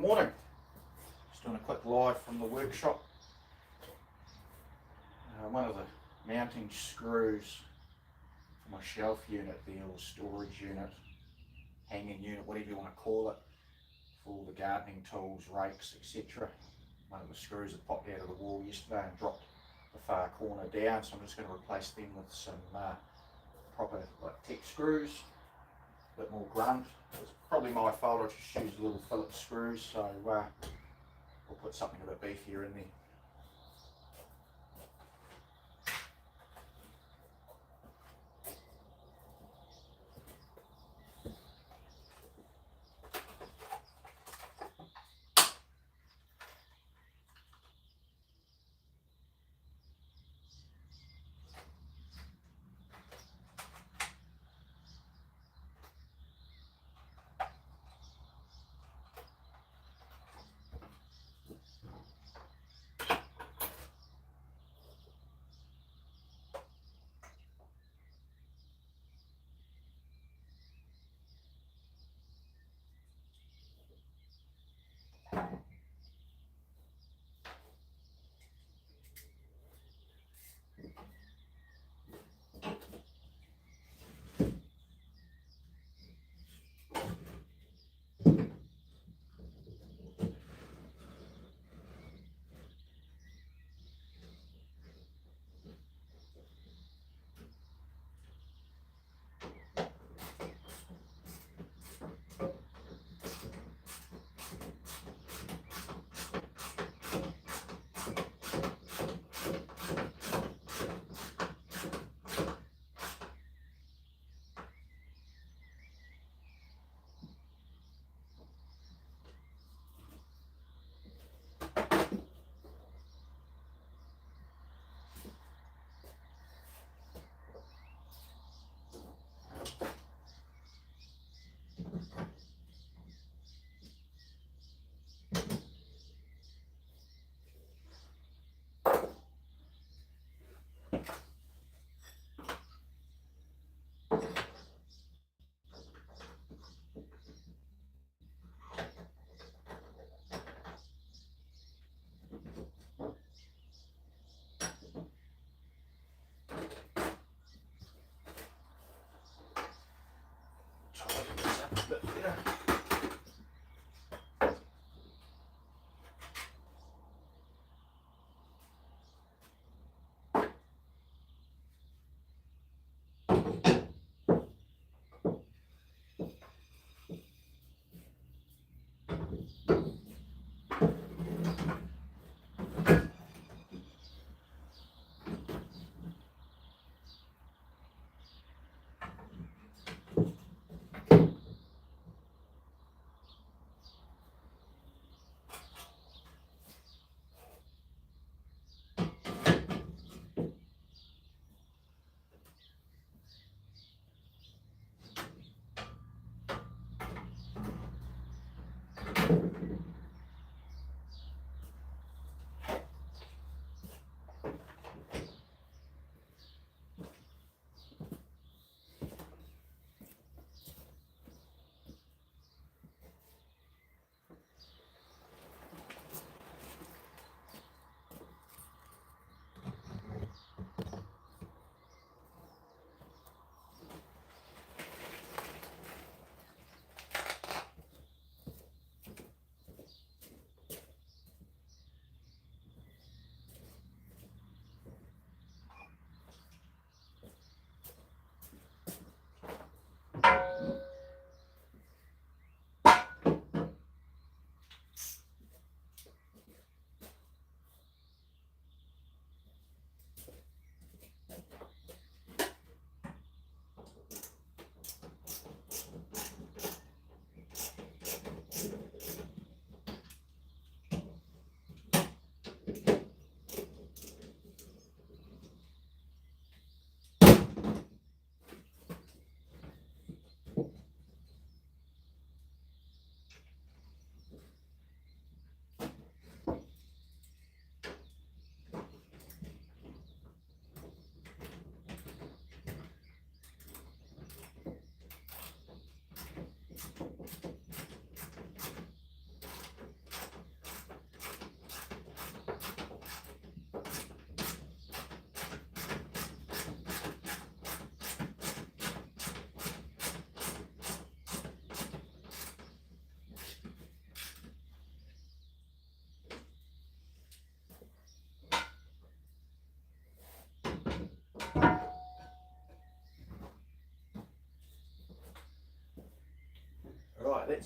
morning. Just doing a quick live from the workshop. One of the mounting screws for my shelf unit there, or storage unit, hanging unit, whatever you want to call it, for all the gardening tools, rakes, etc. One of the screws had popped out of the wall yesterday and dropped the far corner down, so I'm just going to replace them with some proper tech screws, a bit more grunt. It's probably my fault, I just used little Phillips screws, so we'll put something a bit beefier in there.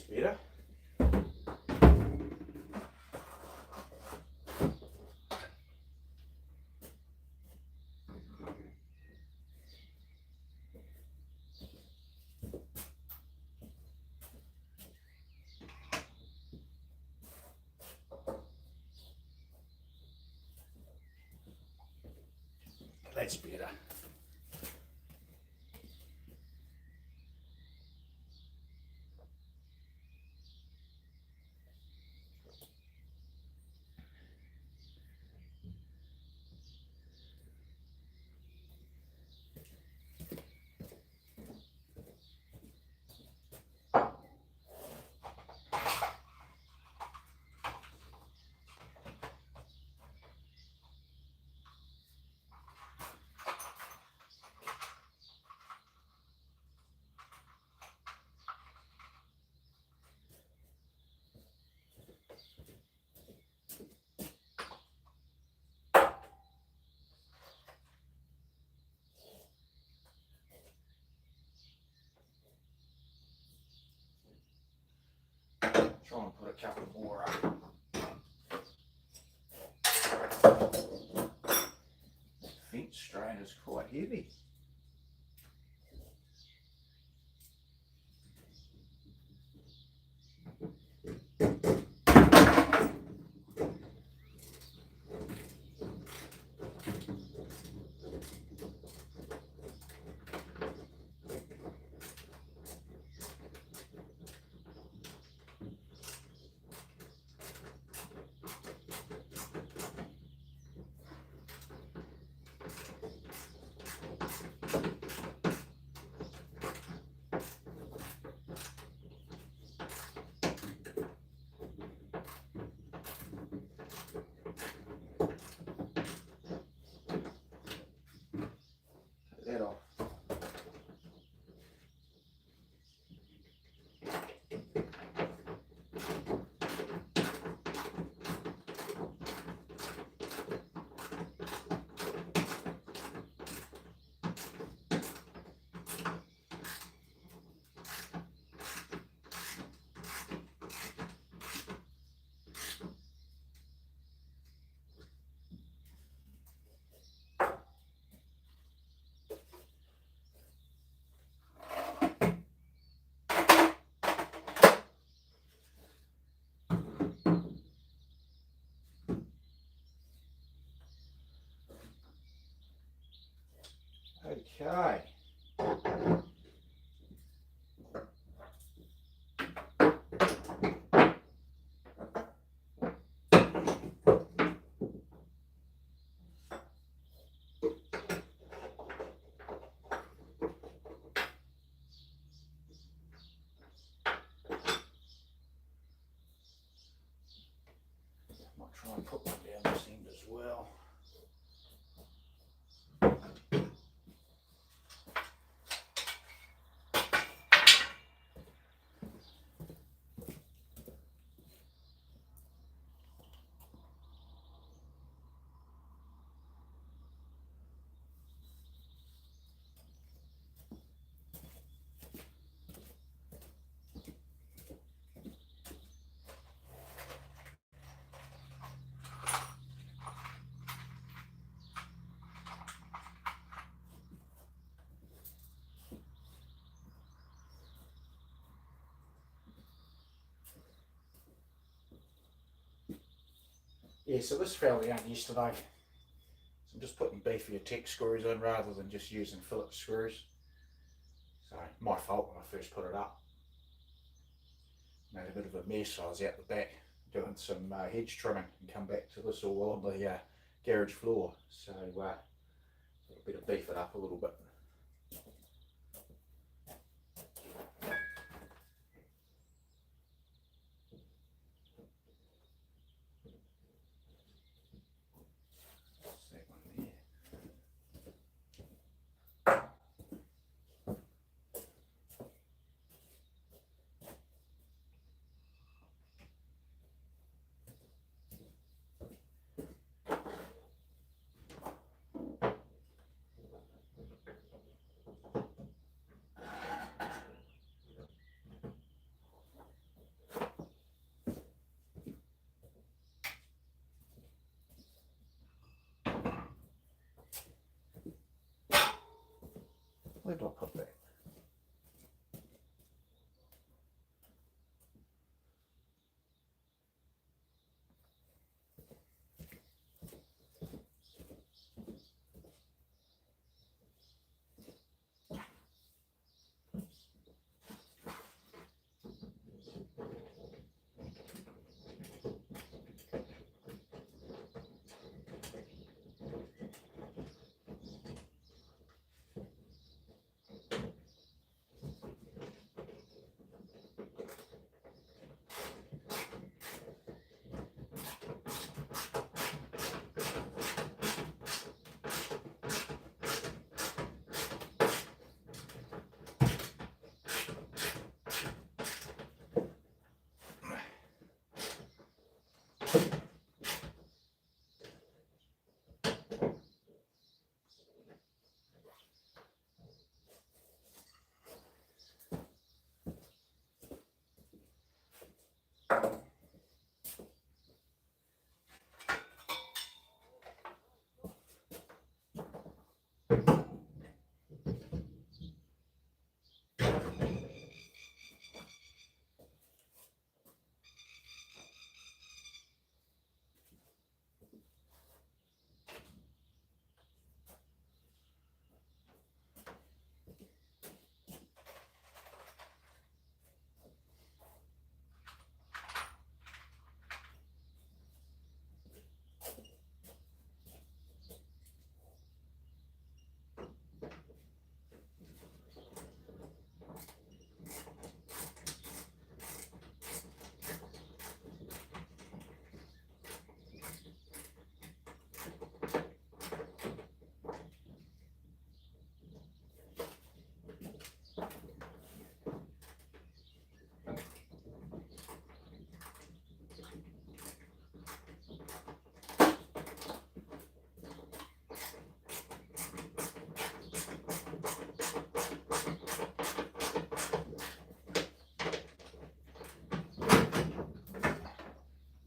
That's better. That's better. Try and put a couple more up. Fence strain is quite heavy. That off. Okay. Might try and put one down this end as well. Yeah, so this fell down yesterday. So I'm just putting beefier tech screws in rather than just using Phillips screws. So my fault when I first put it up. Made a bit of a mess. I was out the back doing some hedge trimming and come back to this all on the garage floor. So better beef it up a little bit. That one there. Where did I put that?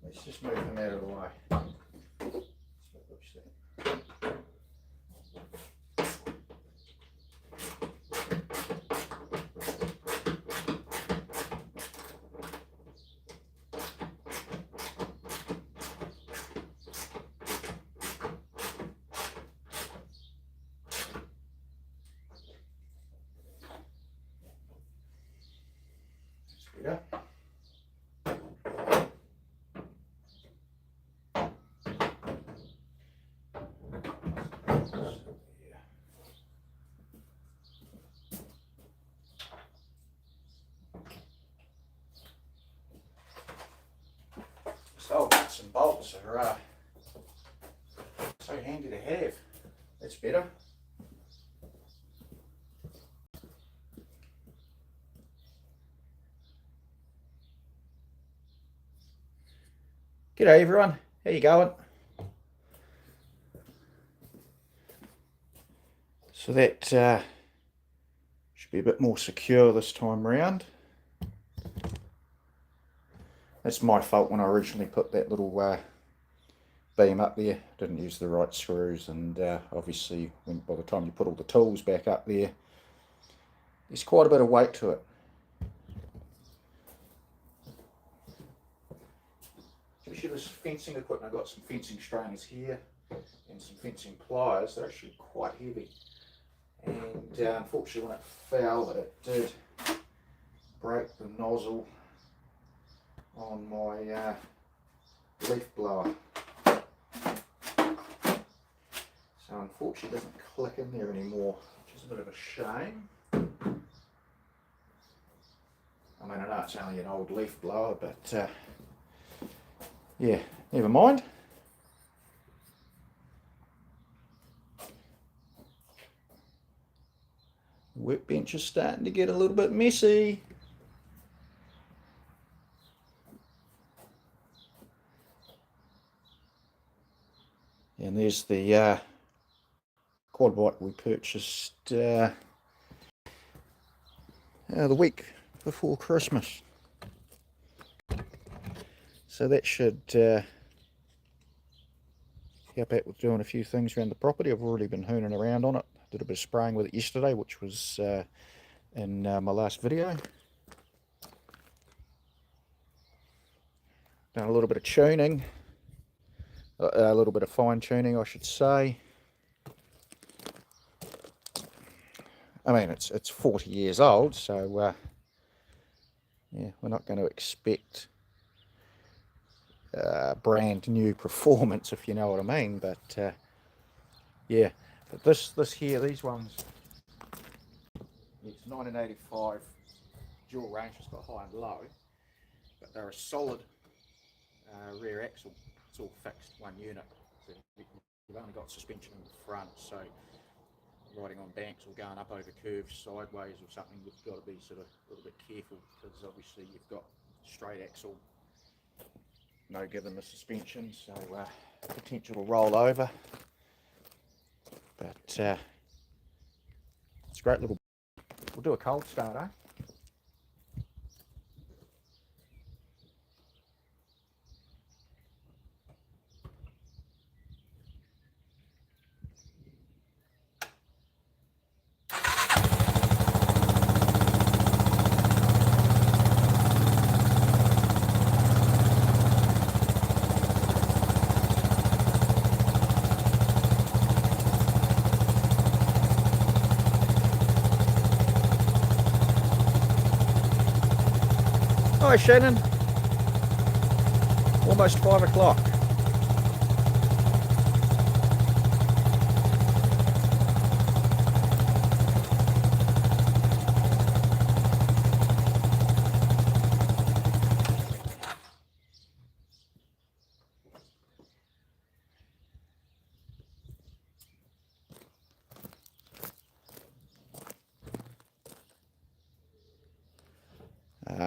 Let's just move them out of the way. Yeah. So nuts and bolts are so handy to have. That's better. G'day everyone, how you going? So that should be a bit more secure this time round. That's my fault when I originally put that little beam up there. Didn't use the right screws, and obviously by the time you put all the tools back up there, there's quite a bit of weight to it. Especially this fencing equipment. I've got some fencing strainers here and some fencing pliers. They're actually quite heavy. And unfortunately when it fell, it did break the nozzle on my leaf blower. So unfortunately it doesn't click in there anymore, which is a bit of a shame. I mean, I know it's only an old leaf blower, but yeah, never mind. The workbench is starting to get a little bit messy. And there's the quad bike we purchased the week before Christmas. So that should help out with doing a few things around the property. I've already been hooning around on it Did a bit of spraying with it yesterday, which was in my last video. Done a little bit of tuning, a little bit of fine tuning, I should say. I mean, it's 40 years old, so yeah, we're not going to expect brand new performance, if you know what I mean. But yeah, but this here, these ones, it's 1985 dual range. It's got high and low, but they're a solid rear axle. It's all fixed, one unit. So you've only got suspension in the front, so riding on banks or going up over curves sideways or something, you've got to be sort of a little bit careful, because obviously you've got straight axle, no give in the suspension, so potential to roll over. But it's a great little. We'll do a cold start, eh? Hi Shannon, almost 5 o'clock.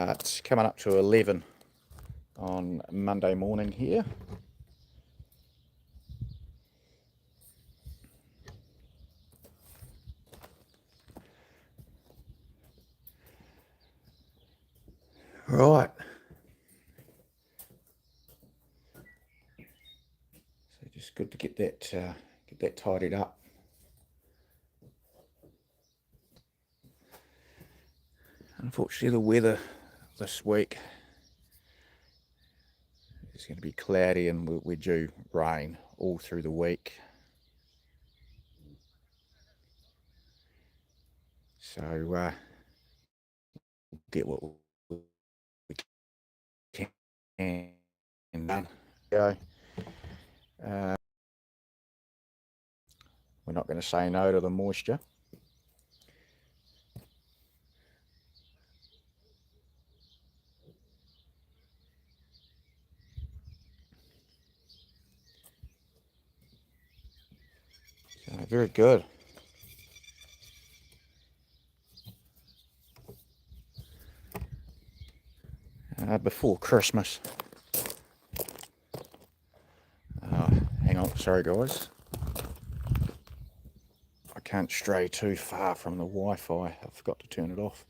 It's coming up to 11 on Monday morning here. Right. So just good to get that tidied up. Unfortunately, the weather this week is going to be cloudy, and we're due rain all through the week. So get what we can go. We're not going to say no to the moisture. So very good. Before Christmas. Hang on, sorry guys. I can't stray too far from the Wi-Fi. I forgot to turn it off.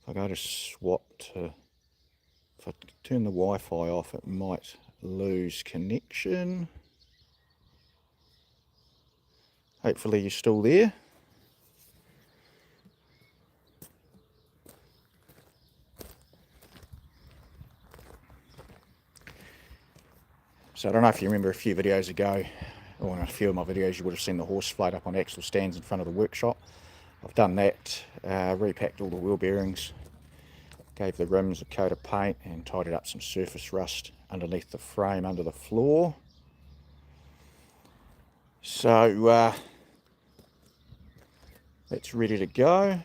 If I go to swap to, if I turn the Wi-Fi off, it might lose connection. Hopefully you're still there. So I don't know if you remember a few videos ago, or in a few of my videos, you would have seen the horse float up on axle stands in front of the workshop. I've done that, repacked all the wheel bearings, gave the rims a coat of paint, and tidied up some surface rust underneath the frame, under the floor. So that's ready to go.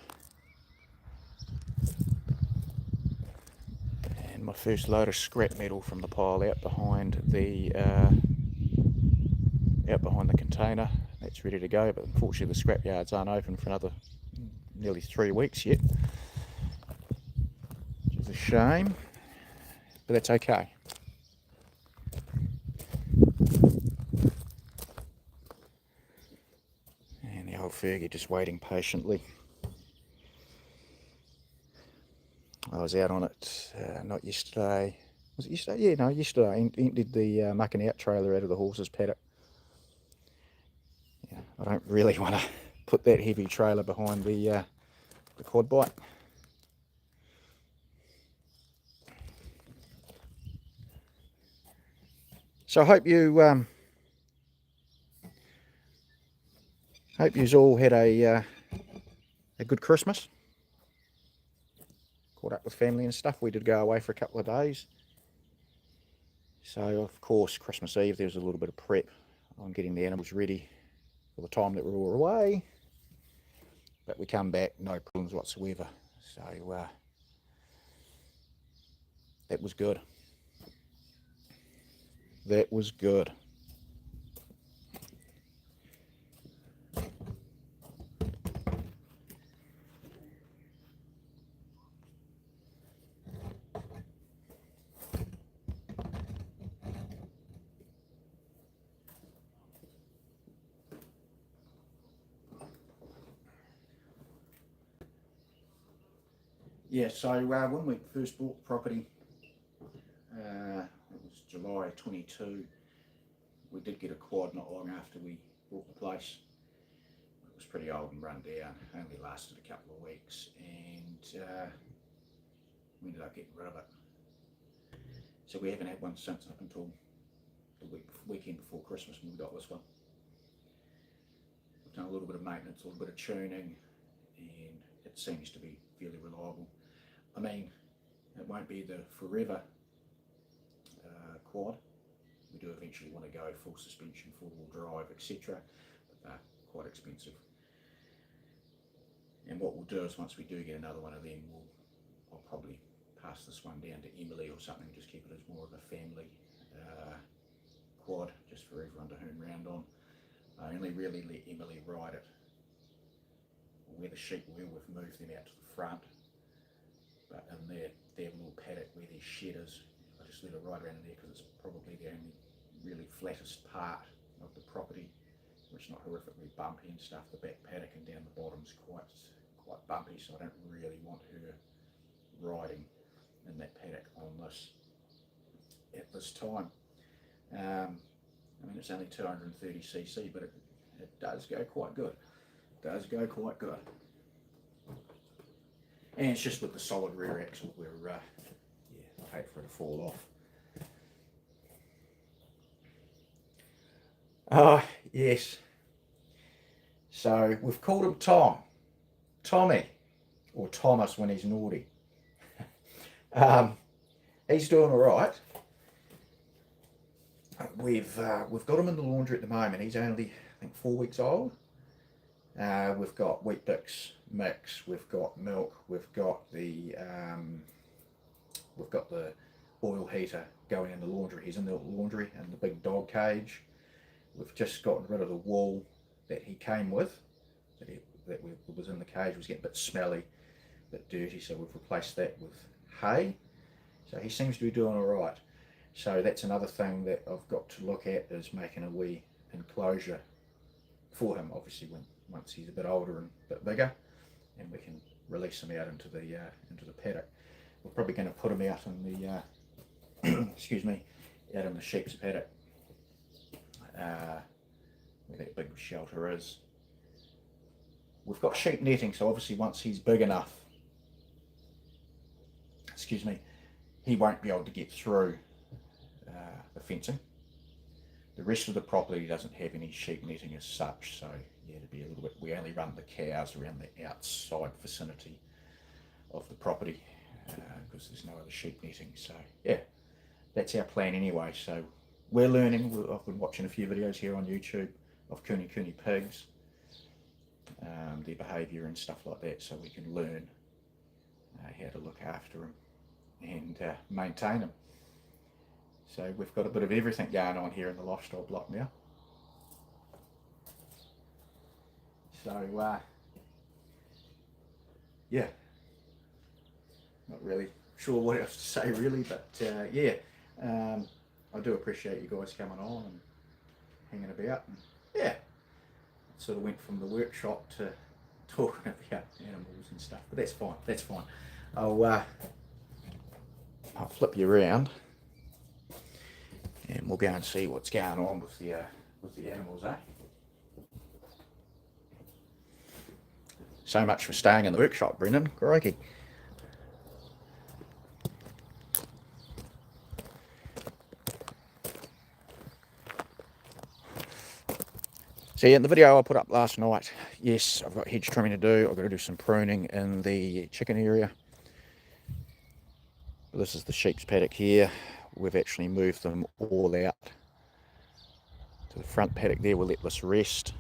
And my first load of scrap metal from the pile out behind the container, that's ready to go. But unfortunately the scrap yards aren't open for another nearly 3 weeks yet, which is a shame, but that's okay. And the old Fergie just waiting patiently. I was out on it, not yesterday. Was it yesterday? Yeah, no, yesterday. Emptied the mucking out trailer out of the horse's paddock. I don't really want to put that heavy trailer behind the quad bike. So I hope you all had a good Christmas. Caught up with family and stuff. We did go away for a couple of days. So of course Christmas Eve there was a little bit of prep on getting the animals ready for the time that we were away. But we come back, no problems whatsoever. So that was good. That was good. Yeah, so when we first bought the property, it was July 22, we did get a quad not long after we bought the place. It was pretty old and run down, only lasted a couple of weeks, and we ended up getting rid of it. So we haven't had one since, up until the weekend before Christmas when we got this one. We've done a little bit of maintenance, a little bit of tuning, and it seems to be fairly reliable. I mean, it won't be the forever quad. We do eventually want to go full suspension, four-wheel drive, etc. But they're quite expensive. And what we'll do is once we do get another one of them, I'll probably pass this one down to Emily or something, just keep it as more of a family quad, just for everyone to hoon round on. I only really let Emily ride it where the sheep were. We've moved them out to the front, but in their little paddock where their shed is, I just let her ride around in there because it's probably the only really flattest part of the property, which is not horrifically bumpy and stuff. The back paddock and down the bottom's quite bumpy, so I don't really want her riding in that paddock on this at this time. I mean, it's only 230cc, but it does go quite good. It does go quite good. And it's just with the solid rear axle where I hate for it to fall off. Oh, yes. So we've called him Tommy, or Thomas when he's naughty. He's doing all right. We've got him in the laundry at the moment. He's only, I think, 4 weeks old. We've got Weet-Bix mix. We've got milk. We've got the oil heater going in the laundry. He's in the laundry in the big dog cage. We've just gotten rid of the wool that he came with, that was in the cage. It was getting a bit smelly, a bit dirty, so we've replaced that with hay. So he seems to be doing all right. So that's another thing that I've got to look at, is making a wee enclosure for him, obviously once he's a bit older and a bit bigger, and we can release him out into the paddock. We're probably going to put him out in the excuse me, out in the sheep's paddock, where that big shelter is. We've got sheep netting, so obviously once he's big enough, excuse me, he won't be able to get through the fencing. The rest of the property doesn't have any sheep netting as such, so yeah, to be a little bit, we only run the cows around the outside vicinity of the property because there's no other sheep netting. So yeah, that's our plan anyway. So we're learning. I've been watching a few videos here on YouTube of kuni pigs, their behaviour and stuff like that, so we can learn how to look after them and maintain them. So we've got a bit of everything going on here in the lifestyle block now. So yeah, not really sure what else to say really, but yeah, I do appreciate you guys coming on and hanging about, and yeah, it sort of went from the workshop to talking about animals and stuff, but that's fine. I'll flip you around and we'll go and see what's going on with the animals, eh? So much for staying in the workshop, Brendan. Crikey. So yeah, in the video I put up last night, yes, I've got hedge trimming to do. I've got to do some pruning in the chicken area. This is the sheep's paddock here. We've actually moved them all out to the front paddock there. We'll let this rest.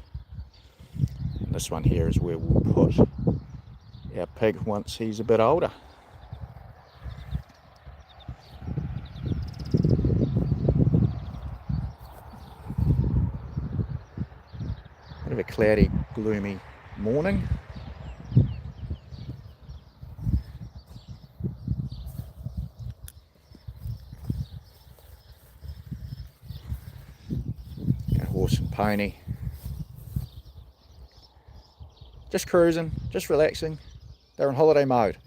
And this one here is where we'll put our pig once he's a bit older. Bit of a cloudy, gloomy morning. Our horse and pony. Just cruising, just relaxing. They're in holiday mode.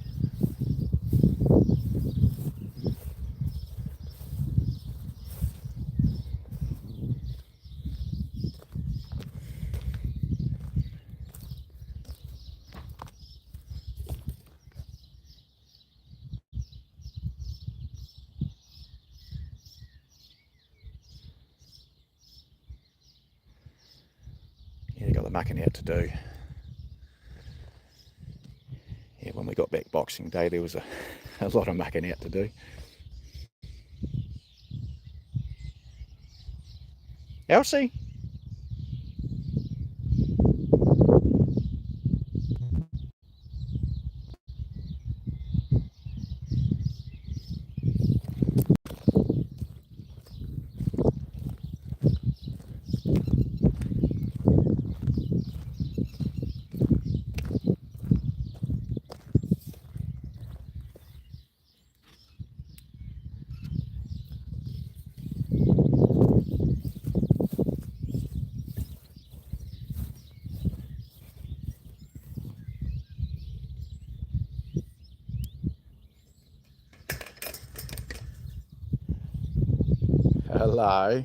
Yeah, they got the mucking out to do. Yeah, when we got back Boxing Day, there was a lot of mucking out to do. Elsie? Hello.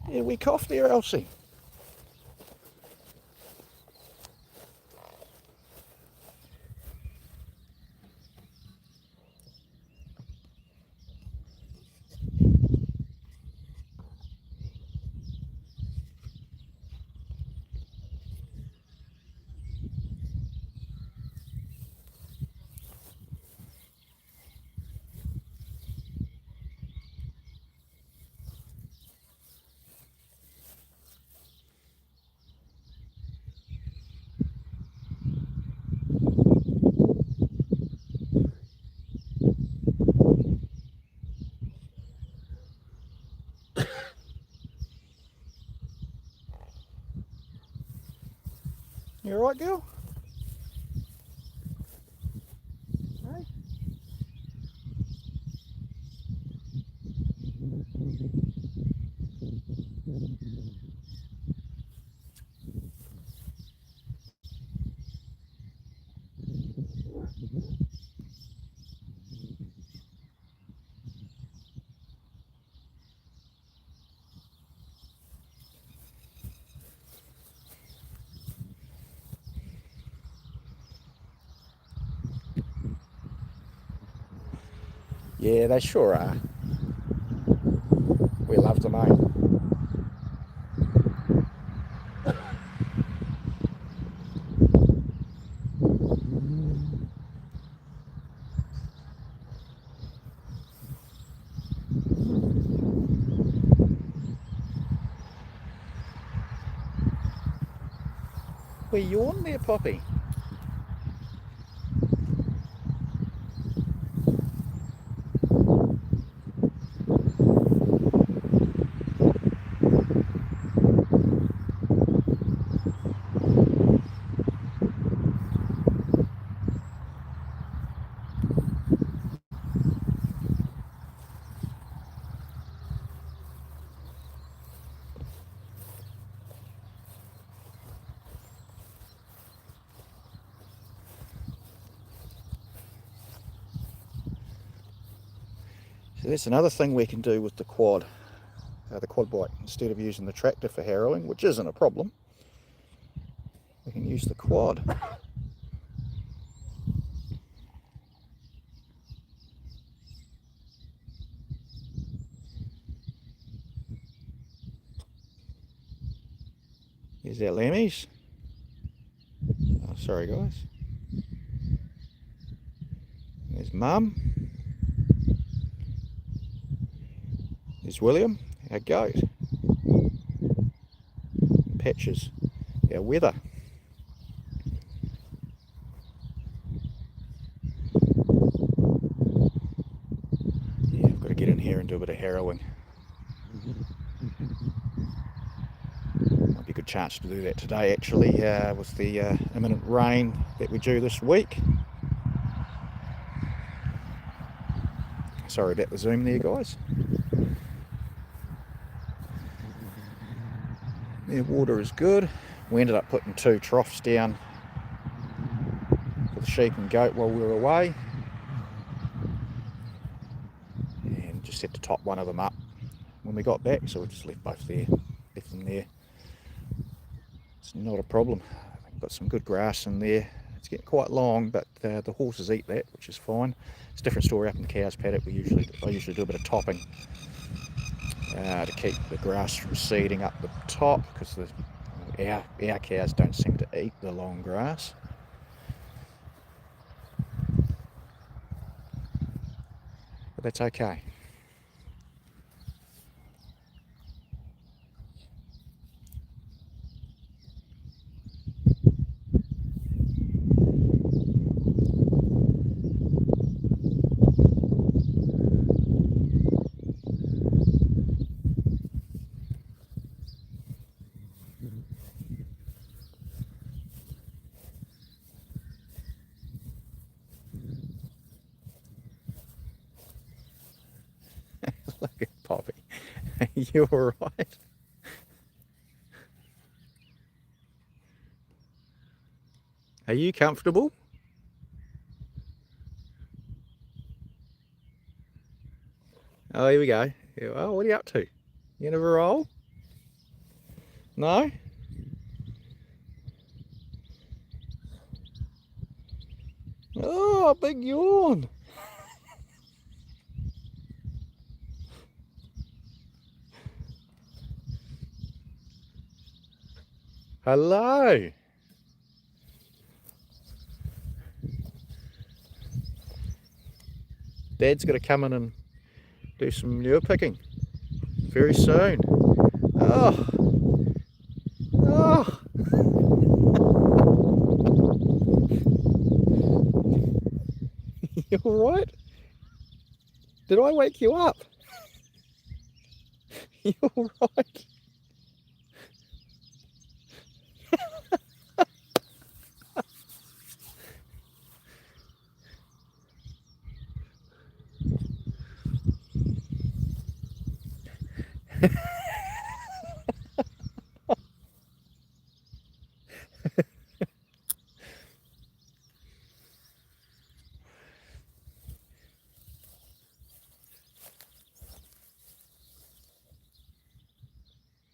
Yeah, we coughed there, Elsie. You alright, girl? Hey? Yeah, they sure are. We love them, eh? We yawn there, Poppy. So that's another thing we can do with the quad bike. Instead of using the tractor for harrowing, which isn't a problem, we can use the quad. Here's our lammies. Oh, sorry guys. There's Mum. There's William, our goat. Patches, our weather. Yeah, I've got to get in here and do a bit of harrowing. Might be a good chance to do that today actually, with the imminent rain that we do this week. Sorry about the zoom there guys. Their water is good. We ended up putting 2 troughs down for the sheep and goat while we were away, and just had to top one of them up when we got back, so we just left both there, left them there. It's not a problem. I've got some good grass in there. It's getting quite long, but the horses eat that, which is fine. It's a different story up in the cows' paddock. I usually do a bit of topping to keep the grass from seeding up the top, because our cows don't seem to eat the long grass. But that's okay. Look at Poppy. You alright? Are you comfortable? Oh, here we go. Oh, what are you up to? You gonna have a roll? No? Oh, big yawn. Hello. Dad's got to come in and do some manure picking very soon. Oh. Oh. You alright? Did I wake you up? You alright?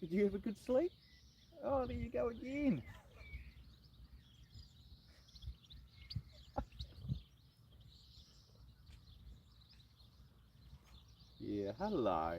Did you have a good sleep? Oh, there you go again. Yeah, hello.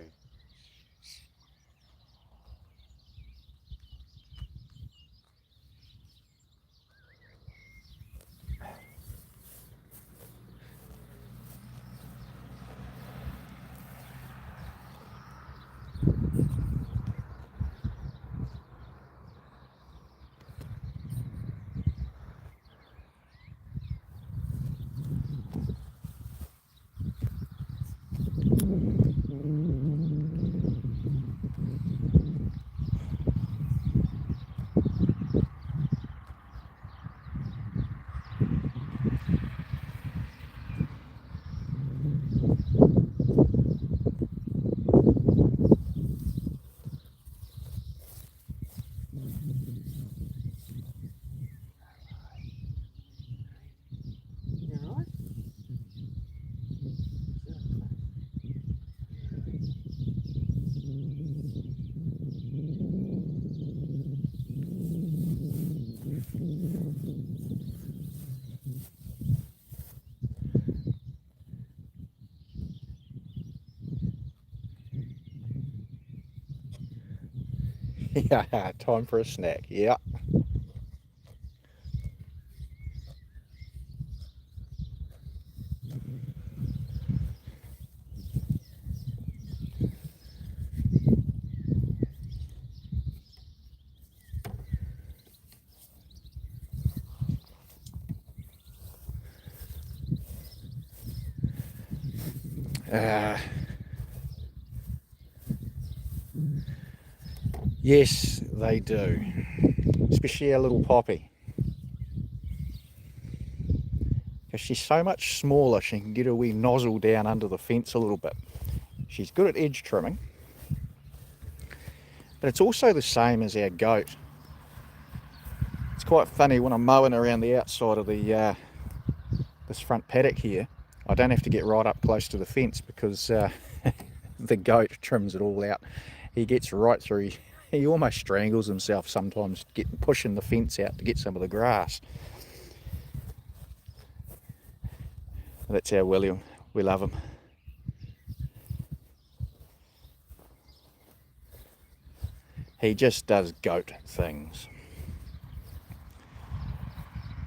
Yeah, time for a snack. Yeah. Uh, yes, they do. Especially our little Poppy. Because she's so much smaller, she can get a wee nozzle down under the fence a little bit. She's good at edge trimming. But it's also the same as our goat. It's quite funny when I'm mowing around the outside of the this front paddock here. I don't have to get right up close to the fence because the goat trims it all out. He gets right through. He almost strangles himself sometimes pushing the fence out to get some of the grass. That's our William. We love him. He just does goat things.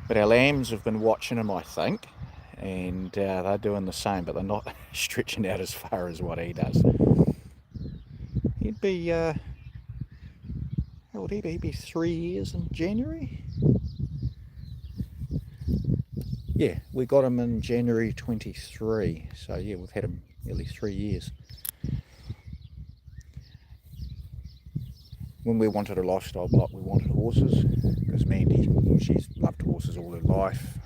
But our lambs have been watching him, I think, and they're doing the same, but they're not stretching out as far as what he does. He'd be, how old would he be? He'd be 3 years in January. Yeah, we got him in January 23, so yeah, we've had him nearly 3 years. When we wanted a lifestyle block, we wanted horses, because Mandy, she's loved horses all her life.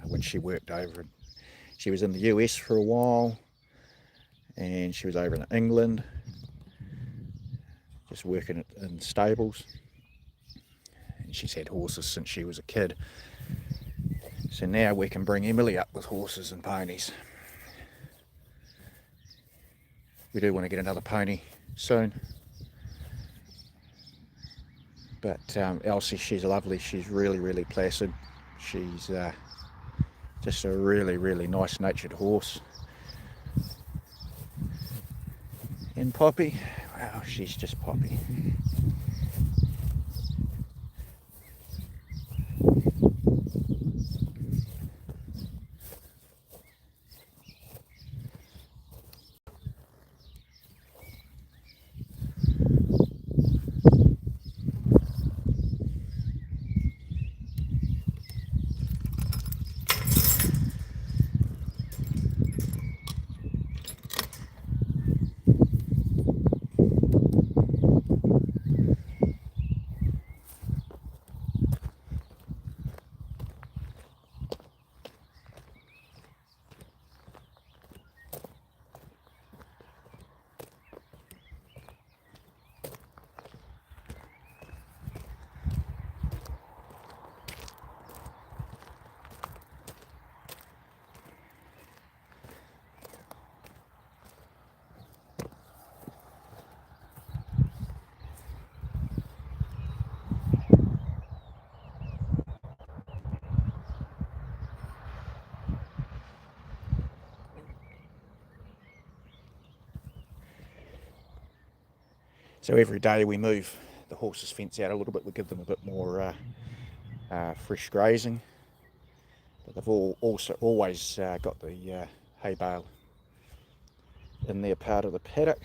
When she worked over, she was in the US for a while, and she was over in England, just working in stables. And she's had horses since she was a kid. So now we can bring Emily up with horses and ponies. We do want to get another pony soon. But Elsie, she's lovely. She's really, really placid. She's just a really, really nice natured horse. And Poppy, wow, she's just Poppy. So every day we move the horses' fence out a little bit. We give them a bit more fresh grazing. But they've also always got the hay bale in their part of the paddock.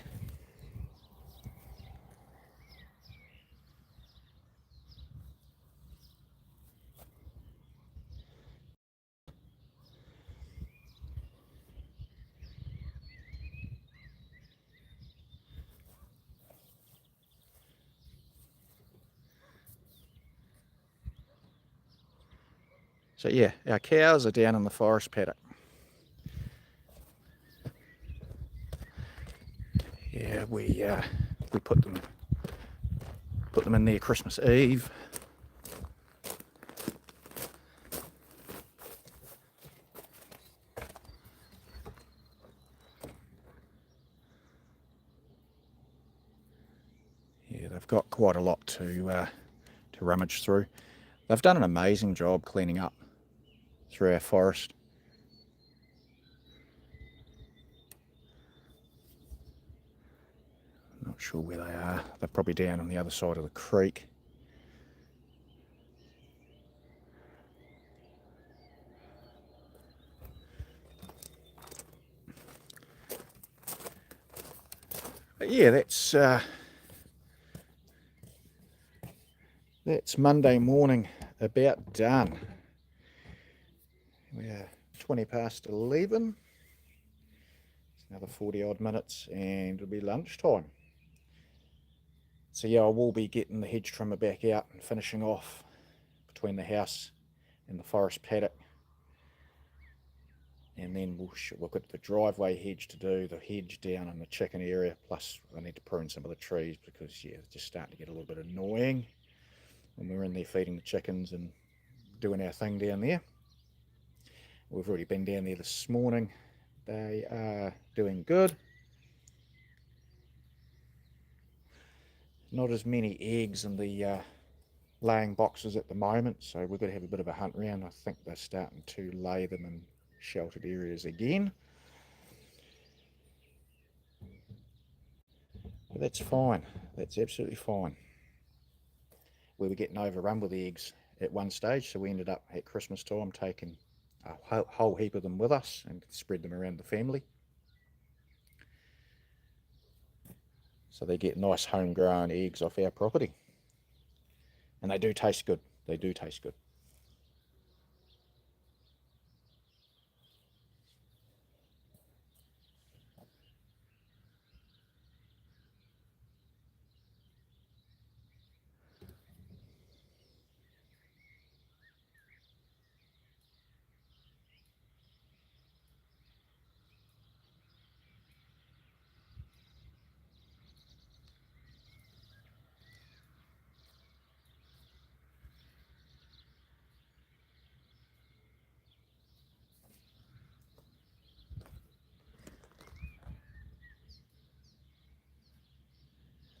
So yeah, our cows are down in the forest paddock. Yeah, we put them in there Christmas Eve. Yeah, they've got quite a lot to rummage through. They've done an amazing job cleaning up through our forest. Not sure where they are. They're probably down on the other side of the creek. But yeah, that's Monday morning about done. We're 20 past 11. It's another 40 odd minutes and it'll be lunchtime. So yeah, I will be getting the hedge trimmer back out and finishing off between the house and the forest paddock. And then we've got the driveway hedge to do, the hedge down in the chicken area, plus I need to prune some of the trees because yeah, it's just starting to get a little bit annoying when we're in there feeding the chickens and doing our thing down there. We've already been down there this morning. They are doing good. Not as many eggs in the laying boxes at the moment, so we've got to have a bit of a hunt round. I think they're starting to lay them in sheltered areas again. But that's fine. That's absolutely fine. We were getting overrun with eggs at one stage, so we ended up at Christmas time taking a whole heap of them with us and spread them around the family. So they get nice homegrown eggs off our property. And they do taste good. They do taste good.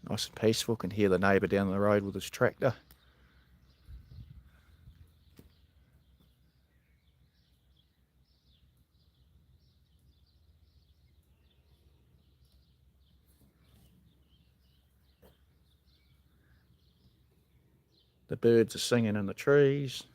Nice and peaceful. Can hear the neighbour down the road with his tractor. The birds are singing in the trees.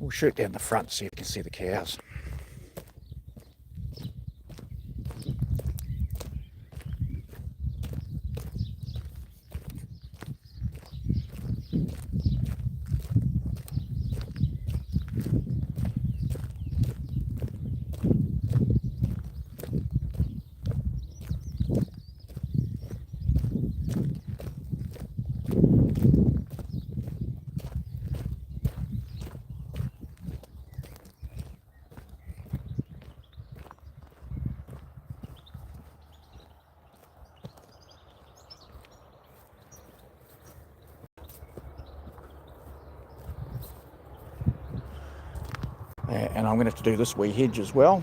We'll shoot down the front so you can see the cows. And I'm going to have to do this wee hedge as well.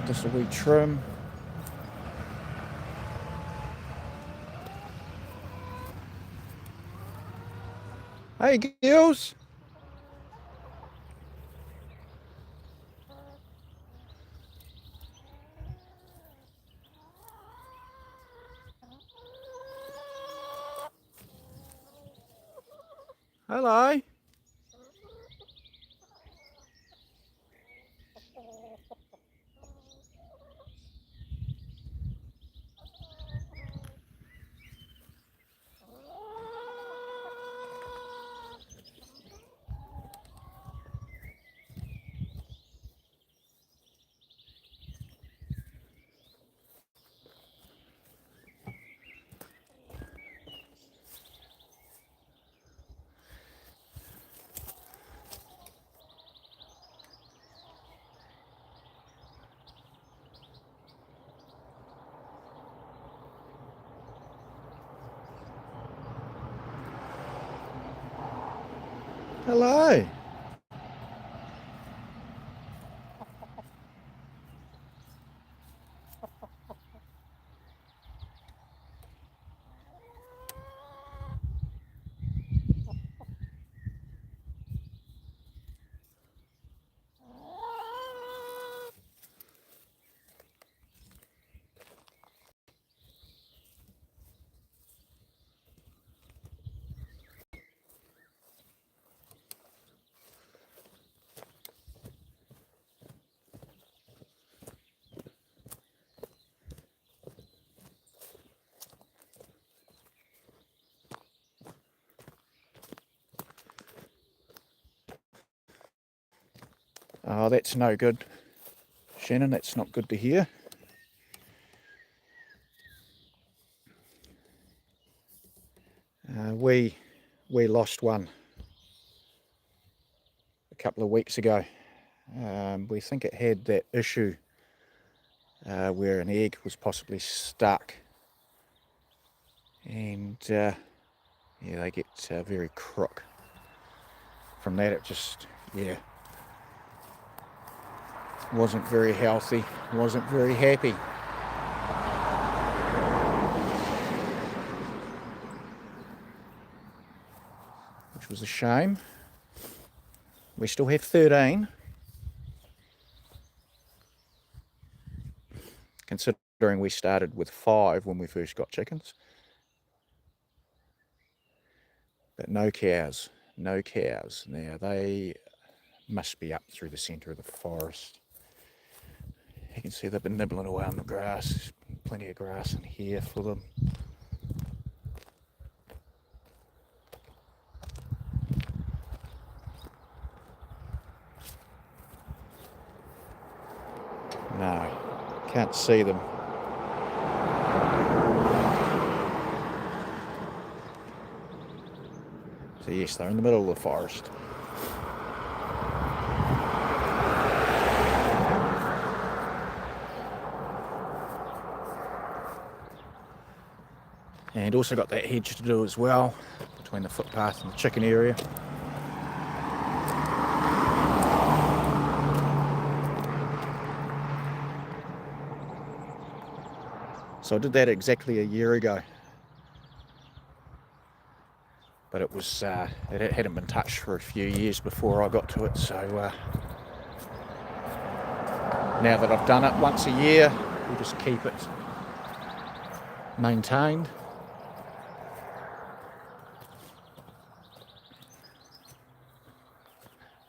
Just a wee trim. Hey girls! Hello! Hello. Oh, that's no good, Shannon. That's not good to hear. We lost one a couple of weeks ago. We think it had that issue where an egg was possibly stuck, and yeah, they get very crook. From that, it just wasn't very healthy, wasn't very happy. Which was a shame. We still have 13. Considering we started with 5 when we first got chickens. But no cows. Now they must be up through the centre of the forest. You can see they've been nibbling away on the grass. There's plenty of grass in here for them. No, can't see them. So yes, they're in the middle of the forest. And also got that hedge to do as well, between the footpath and the chicken area. So I did that exactly a year ago. But it was it hadn't been touched for a few years before I got to it, so now that I've done it once a year, we'll just keep it maintained.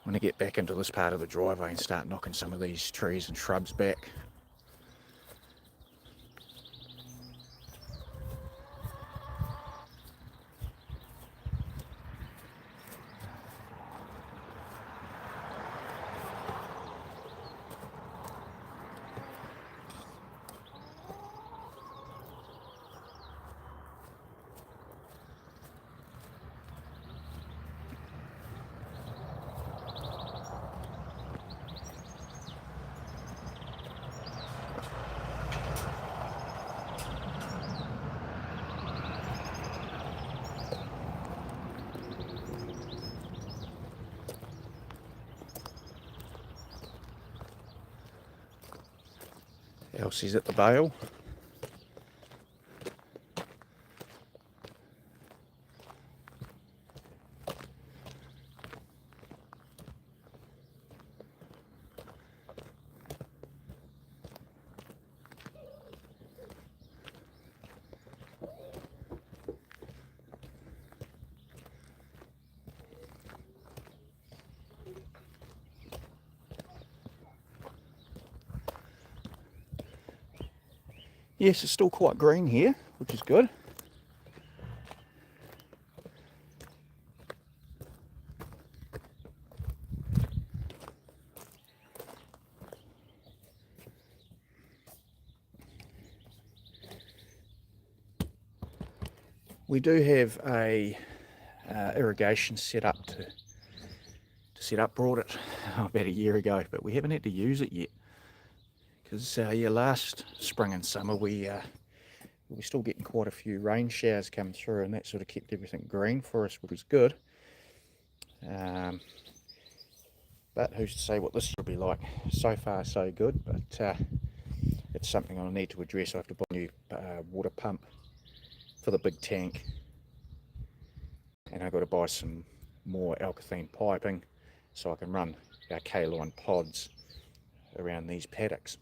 I'm going to get back into this part of the driveway and start knocking some of these trees and shrubs back. Elsie's at the bale. Yes, it's still quite green here, which is good. We do have a irrigation set up to set up. Brought it about a year ago, but we haven't had to use it yet because last spring and summer we were still getting quite a few rain showers come through, and that sort of kept everything green for us, which was good. But who's to say what this will be like? So far so good, but it's something I'll need to address. I have to buy a new water pump for the big tank, and I've got to buy some more alkathene piping so I can run our K-line pods around these paddocks.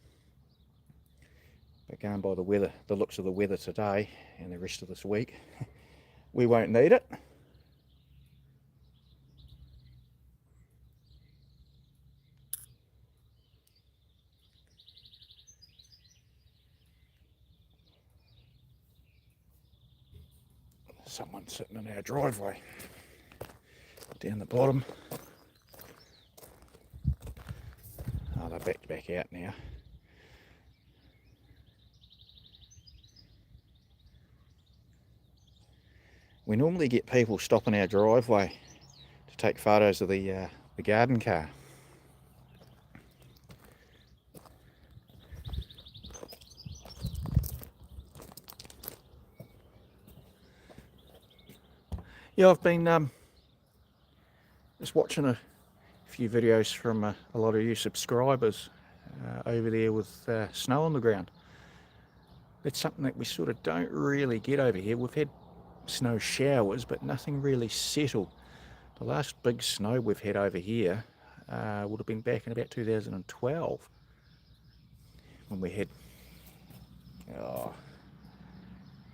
But going by the weather, the looks of the weather today and the rest of this week, we won't need it. Someone sitting in our driveway down the bottom. Oh, they're back out now. We normally get people stopping our driveway to take photos of the garden car. Yeah, I've been just watching a few videos from a lot of you subscribers over there with snow on the ground. It's something that we sort of don't really get over here. We've had snow showers, but nothing really settled. The last big snow we've had over here would have been back in about 2012, when we had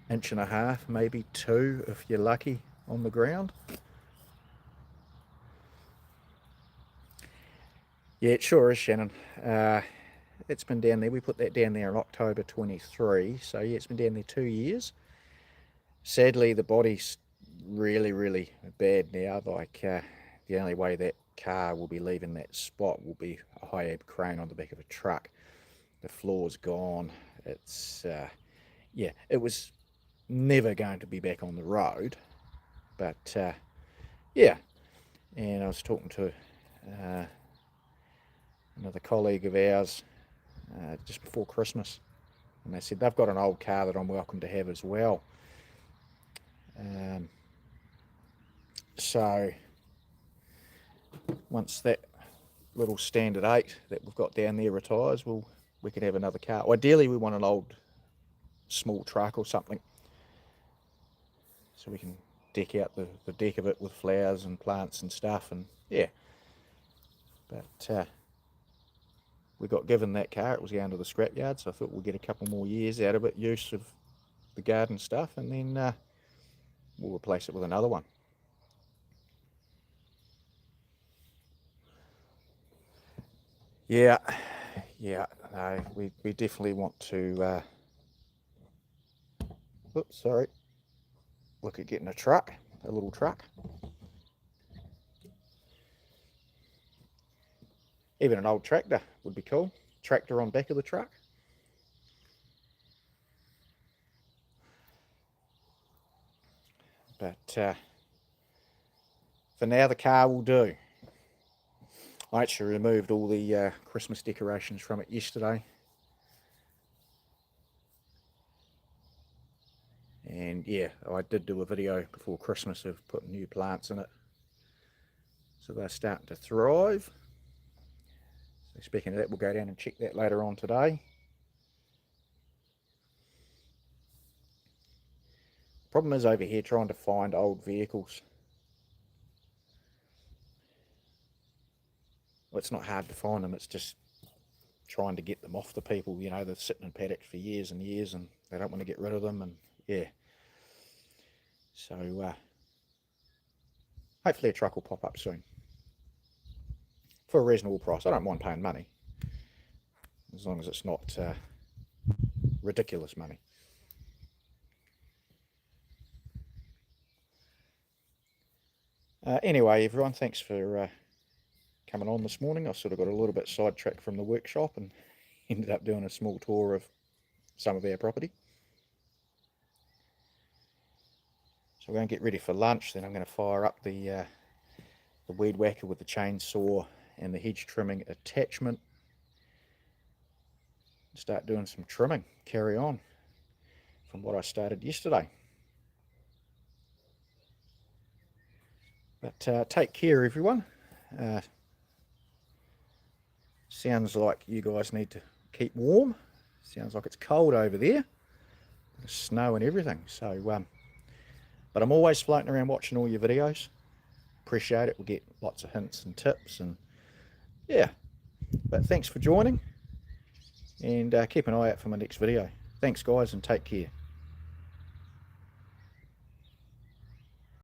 inch and a half, maybe 2 if you're lucky, on the ground. Yeah, it sure is, Shannon. It's been down there. We put that down there in October 23, so yeah, it's been down there 2 years. Sadly, the body's really bad now. Like the only way that car will be leaving that spot will be a high ebb crane on the back of a truck. The floor's gone. It's yeah, it was never going to be back on the road, but yeah. And I was talking to another colleague of ours just before Christmas, and they said they've got an old car that I'm welcome to have as well. So once that little standard 8 that we've got down there retires, we can have another car. Ideally, we want an old small truck or something, so we can deck out the deck of it with flowers and plants and stuff. And yeah, but we got given that car. It was going to the scrapyard, so I thought we'll get a couple more years out of it, use of the garden stuff, and then we'll replace it with another one. Yeah, no, we definitely want to oops, sorry, look at getting a little truck. Even an old tractor would be cool. Tractor on back of the truck. But for now, the car will do. I actually removed all the Christmas decorations from it yesterday. And yeah, I did do a video before Christmas of putting new plants in it. So they're starting to thrive. So speaking of that, we'll go down and check that later on today. Problem is over here trying to find old vehicles. Well, it's not hard to find them, it's just trying to get them off the people. You know, they're sitting in paddocks for years and years and they don't want to get rid of them, and yeah. So hopefully a truck will pop up soon for a reasonable price. I don't mind paying money, as long as it's not ridiculous money. Anyway, everyone, thanks for coming on this morning. I sort of got a little bit sidetracked from the workshop and ended up doing a small tour of some of our property. So we're going to get ready for lunch, then I'm going to fire up the weed whacker with the chainsaw and the hedge trimming attachment. Start doing some trimming, carry on from what I started yesterday. But take care, everyone. Sounds like you guys need to keep warm. Sounds like it's cold over there. There's snow and everything. So, but I'm always floating around watching all your videos. Appreciate it. We get lots of hints and tips, and yeah. But thanks for joining, and keep an eye out for my next video. Thanks, guys, and take care.